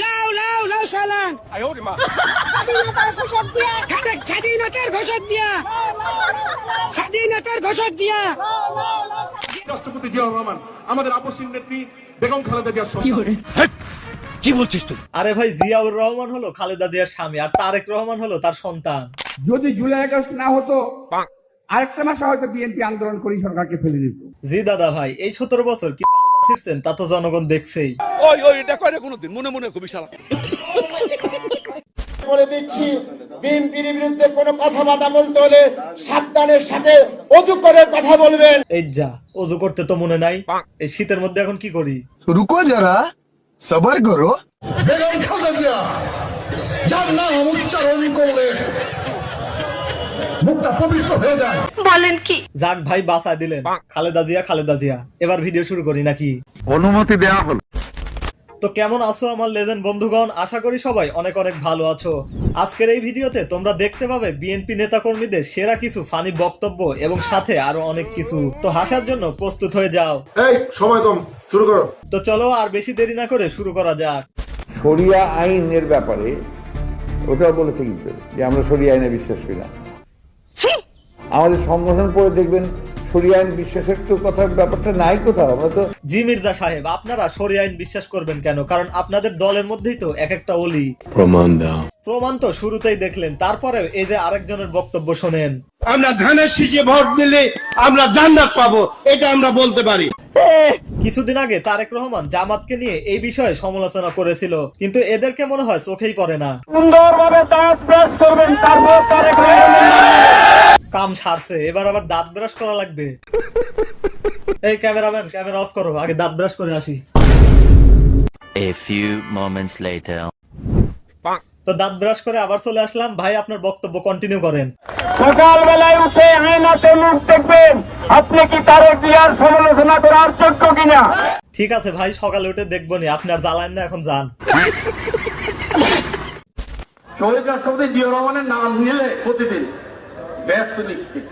লাউ লাউ লাউ সালাম স্বাধীনতার ঘোষক দিয়া স্বাধীনতার ঘোষক দিয়া স্বাধীনতার ঘোষক দিয়া রাষ্ট্রপতি জিয়াউর রহমান আমাদের আপসীন নেত্রী বেগম খালেদা জিয়ার সন্তান। কি বলছিস তুই? আরে ভাই, জিয়াউর রহমান হলো খালেদা জিয়ার স্বামী আর তারেক রহমান হলো তার সন্তান। যদি জুলাই আগস্ট না হতো আরেকটা মাসে হয়তো বিএনপি আন্দোলন করে সরকারকে ফেলে দিত। জি দাদা ভাই, এই 17 বছর কি বালদা ছিড়ছেন তা তো জনগণ দেখছেই। ওই এটা কয়টা কোনোদিন মনে মনে খুবই শালা বলে দিচ্ছি, বিএনপির বিরুদ্ধে কোনো কথাবার্তা বলতে হলে সাবধানের সাথে অজু করে কথা বলবেন। এই যা, অজু করতে তো মনে নাই। এই শীতের মধ্যে এখন কি করি? রুকো যারা, সবার করো। বেগম খালেদা জিয়া যার নাম উচ্চারণ করলে মুখটা পবিত্র হয়ে যায়। বলেন কি? যাক ভাই, বাঁচায় দিলেন। খালেদা জিয়া খালেদা জিয়া। এবার ভিডিও শুরু করি নাকি? অনুমতি দেওয়া হলো। তো কেমন আছো আমার লেজেন্ড বন্ধুগণ? আশা করি সবাই অনেক অনেক ভালো আছো। আজকের এই ভিডিওতে তোমরা দেখতে পাবে বিএনপি নেতাকর্মীদের সেরা কিছু ফানি বক্তব্য এবং সাথে আরো অনেক কিছু। তো হাসার জন্য প্রস্তুত হয়ে যাও। এই সময় কম, শুরু করো। তো চলো আর বেশি দেরি না করে শুরু করা যাক। শরিয়া আইনের ব্যাপারে ওটাও বলেছে কিন্তু যে আমরা শরিয়া আইনে বিশ্বাস করি না। আমাদের সংগঠন পড়ে দেখবেন শরিয়া আইন বিশ্বাসের তো কথার ব্যাপারটা নাই কোথাও। আমরা তো জি মির্জা সাহেব, আপনারা শরিয়া আইন বিশ্বাস করবেন কেন? কারণ আপনাদের দলের মধ্যেই তো এক একটা অলি। প্রমাণ দাও। প্রমাণ তো শুরুতেই দেখলেন, তারপরে এই যে আরেকজনের বক্তব্য শোনেন। আমরা ধানের শীষে ভোট দিলে আমরা জান্নাত পাবো, এটা আমরা বলতে পারি। কিছুদিন আগে তারেক রহমান জামাতকে নিয়ে এই বিষয়ে সমালোচনা করেছিল, কিন্তু এদেরকে মনে হয় চোখেই পড়ে না। সুন্দরভাবে দাঁত ব্রাশ করবেন, তারপর তারেক কাম সারছে, এবার আবার দাঁত ব্রাশ করা লাগবে। এই ক্যামেরাম্যান, ক্যামেরা অফ করো, আগে দাঁত ব্রাশ করে আসি। A few moments later. তো দাঁত ব্রাশ করে আবার চলে আসলাম। ভাই, আপনার বক্তব্য কন্টিনিউ করেন। সকালবেলায় উঠে আয়নাতে মুখ দেখবেন, আপনি কি তারেক জিয়ার সমালোচনা করার যোগ্য কিনা। ঠিক আছে ভাই, সকালে উঠে দেখবো নি। আপনি আর জ্বালান না, এখন যান। শহীদ রাষ্ট্রপতি জিয়াউর রহমানের নাম নিলে প্রতিদিন ব্যস্ত নিশ্চিত,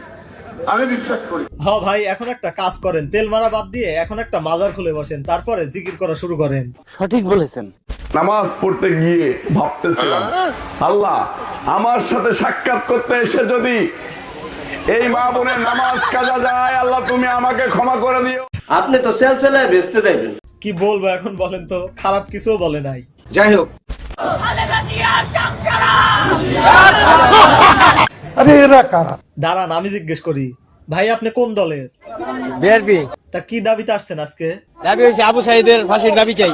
আমি বিশ্বাস করি। হ্যাঁ ভাই, এখন একটা কাজ করেন, তেল মারা বাদ দিয়ে এখন একটা মাজার খুলে বসেন, তারপরে জিকির করা শুরু করেন। সঠিক বলেছেন। নামাজ পড়তে গিয়ে ভাবতেছিলাম, আল্লাহ আমার সাথে সাক্ষাৎ করতে এসে যদি এই মা বোনের নামাজ কাজা যায়, আল্লাহ তুমি আমাকে ক্ষমা করে দিও। আপনি তো সেলসেলায় বেচতে যাবেন। কি বলবো এখন বলেন তো? খারাপ কিছুও বলে নাই। যাই হোক, দাঁড়ান, আমি জিজ্ঞেস করি, ভাই আপনি কোন দলের? বিআরপি। তা কি দাবিতে আসছেন আজকে? দাবি হচ্ছে আবু সাইদের ফাঁসির দাবি চাই।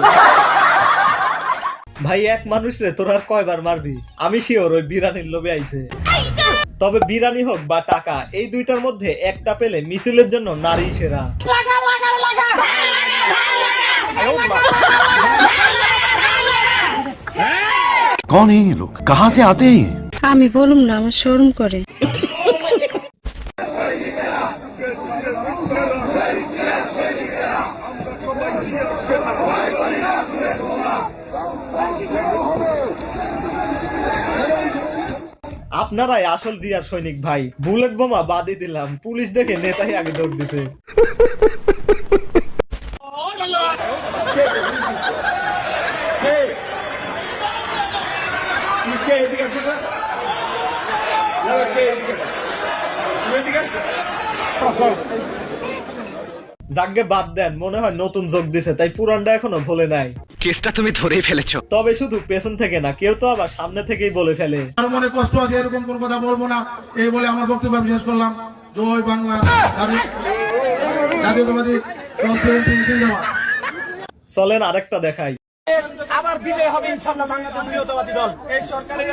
ভাই, এক মানুষ রে তোর আর কয়বার মারবি? আমি শিওর ওই বিরানির লোভে আইছে। তবে বিরানি হোক বা টাকা, এই দুইটার মধ্যে একটা পেলে মিছিলের জন্য নারী সেরা। कौन है ये लोग, कहाँ से आते हैं? আমি বলুম না, আমার শরম করে। আপনারাই আসল জিয়ার সৈনিক ভাই। বুলেট বোমা বাদই দিলাম, পুলিশ দেখে নেতাই আগে দৌড় দিছে। যাকে বাদ দেন, মনে হয় নতুন যোগ দিছে, তাই পুরানটা এখনো ভুলে নাই। কেসটা তুমি ধরেই ফেলেছো। তবে শুধু পেছন থেকে না, কেউ তো আবার সামনে থেকেই বলে ফেলে। আমার মনে কষ্ট আছে, এরকম কোন কথা বলবো না, এই বলে আমার বক্তব্য আমি শেষ করলাম। জয় বাংলা, জাতীয়তাবাদী দল। চলেন আরেকটা দেখাই। আবার বিজয় হবে ইনশাআল্লাহ বাংলাদেশ জাতীয়তাবাদী দল। এই সরকারের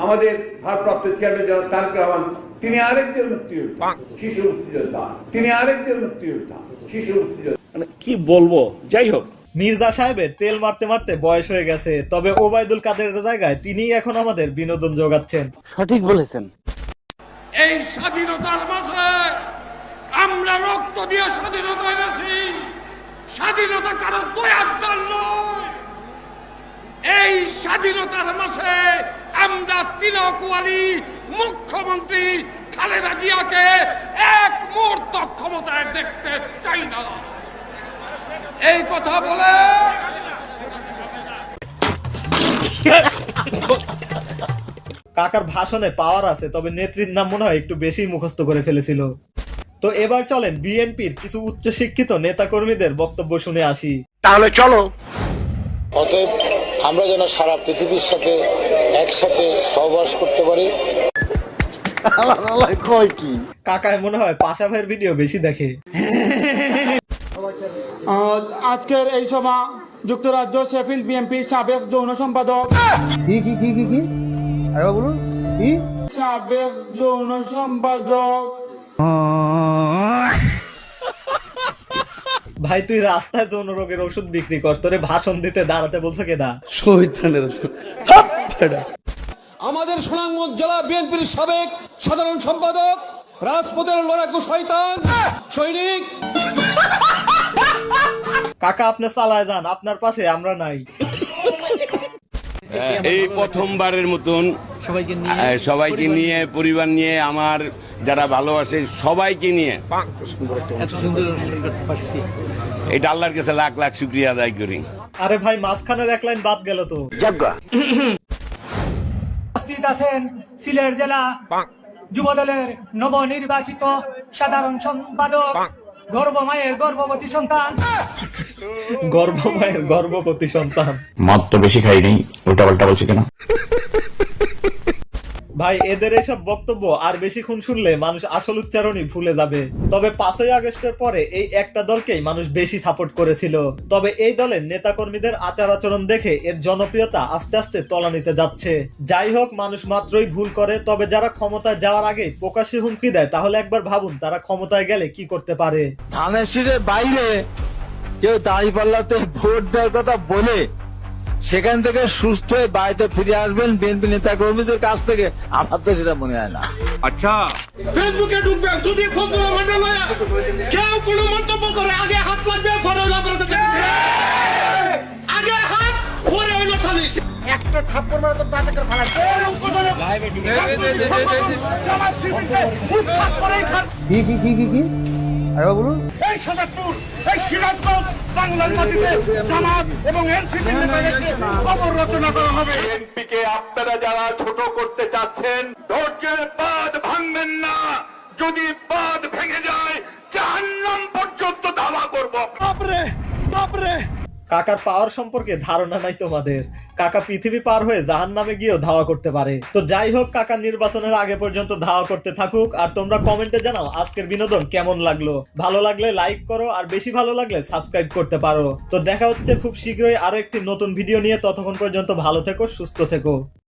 আমাদের ভারপ্রাপ্ত চেয়ারম্যান জনাব তারেক রহমান, তিনি আরেকজন মুক্তিযোদ্ধা, শিশু মুক্তিযোদ্ধা। তিনি আরেকজন মুক্তিযোদ্ধা, শিশু মুক্তিযোদ্ধা। মানে কি বলবো, যাই হোক। মির্জা সাহেবের তেল মারতে মারতে বয়স হয়ে গেছে, তবে ওবায়দুল কাদেরের জায়গায় তিনিই এখন আমাদের বিনোদন যোগাচ্ছেন। সঠিক বলেছেন। এই স্বাধীনতার মাসে আমরা রক্ত দিয়ে স্বাধীনতা এনেছি। স্বাধীনতা কারো দয়ার নয়। এই স্বাধীনতার মাসে আমরা তিলক ওয়ালি মুখ্যমন্ত্রী খালেদা জিয়াকে এক মুহূর্ত ক্ষমতায় দেখতে চাই না। এই কথা বলে কাকার ভাষণে পাওয়ার আছে, তবে নেত্রীর নাম মনে হয় একটু বেশি মুখস্থ করে ফেলেছিল। তো এবার চলেন বিএনপির কিছু উচ্চশিক্ষিত নেতা কর্মীদের বক্তব্য শুনে আসি। তাহলে চলো। অতএব আমরা যেন সারা পৃথিবীর সাথে একসাথে সহবাস করতে পারি। কাকায় মনে হয় পাশা ভাইয়ের ভিডিও বেশি দেখে। আজকের এই সভা যুক্তরাজ্য শেফিল্ড বিএনপি সাবেক যৌন সম্পাদক সাবেক যৌন সম্পাদক। ভাই তুই রাস্তায় যৌন রোগের ওষুধ বিক্রি কর, তোরে ভাষণ দিতে দাঁড়াতে বলছে কেনা? আমাদের সুনামগঞ্জ জেলা বিএনপির সাবেক সাধারণ সম্পাদক, রাজপথের লড়াকু শয়তান সৈনিক। কাকা আপনি চালায় যান, আপনার পাশে আমরা নাই। এই প্রথমবারের মতন সবাইকে নিয়ে, পরিবার নিয়ে, আমার যারা ভালোবাসে সবাইকে নিয়ে এটা আল্লাহর কাছে লাখ লাখ শুকরিয়া আদায় করি। আরে ভাই মাঝখানের এক লাইন বাদ গেল তো। উপস্থিত আছেন সিলেট জেলা যুবদলের নবনির্বাচিত সাধারণ সম্পাদক, গর্ভমায়ের গর্ভবতী সন্তান। গর্ভমায়ের গর্ভবতী সন্তান। মদ তো বেশি খাই নেই, উল্টা পাল্টা বলছি কেন? ভাই এদের এসব বক্তব্য আর বেশিক্ষণ শুনলে মানুষ আসল উচ্চারণই ভুলে যাবে। তবে 5ই আগস্টের পরে এই একটা দলকেই মানুষ বেশি সাপোর্ট করেছিল। তবে এই দলের নেতাকর্মীদের আচার আচরণ দেখে এর জনপ্রিয়তা আস্তে আস্তে তলানিতে যাচ্ছে। যাই হোক, মানুষ মাত্রই ভুল করে। তবে যারা ক্ষমতায় যাওয়ার আগে প্রকাশ্যে হুমকি দেয়, তাহলে একবার ভাবুন তারা ক্ষমতায় গেলে কি করতে পারে। ধানের শীষের বাইরে কেউ দাঁড়িপাল্লাতে ভোট দেওয়ার কথা বলে সেখান থেকে সুস্থ হয়ে বাড়িতে ফিরে আসবেন বিএনপি নেতা কর্মীদের কাছ থেকে, আমার তো সেটা মনে হয় না। আচ্ছা, ফেসবুকে ঢুকবেন, যদি ফজলুর রহমানের কেউ কোনো মন্তব্য করে আগে হাত লাগবে, পরে হইলো আগে হাত, পরে হইলো খালি একটা থাপ্পড় মারা তো দাঁতে করে ফালাচ্ছে। এই সদাতপুর, এই সিরাজগঞ্জ, বাংলার মাটিতে জামাত এবং এনসিপি খবর রচনা করা হবে। বিএনপিকে আপনারা যারা ছোট করতে চাচ্ছেন, ধৈর্যের বাঁধ ভাঙবেন না। যদি বাঁধ ভেঙে যায়, জাহান্নাম পর্যন্ত ধাওয়া করব। বাপরে বাপরে। কাকার পাওয়ার সম্পর্কে ধারণা নাই তোমাদের। কাকা পৃথিবী পার হয়ে জাহান্নামে গিয়েও ধাওয়া করতে পারে। তো যাই হোক, কাকা নির্বাচনের আগে পর্যন্ত ধাওয়া করতে থাকুক। আর তোমরা কমেন্টে জানাও আজকের বিনোদন কেমন লাগলো। ভালো লাগলে লাইক করো, আর বেশি ভালো লাগলে সাবস্ক্রাইব করতে পারো। তো দেখা হচ্ছে খুব শীঘ্রই আরো একটি নতুন ভিডিও নিয়ে। ততক্ষণ পর্যন্ত ভালো থেকো, সুস্থ থেকো।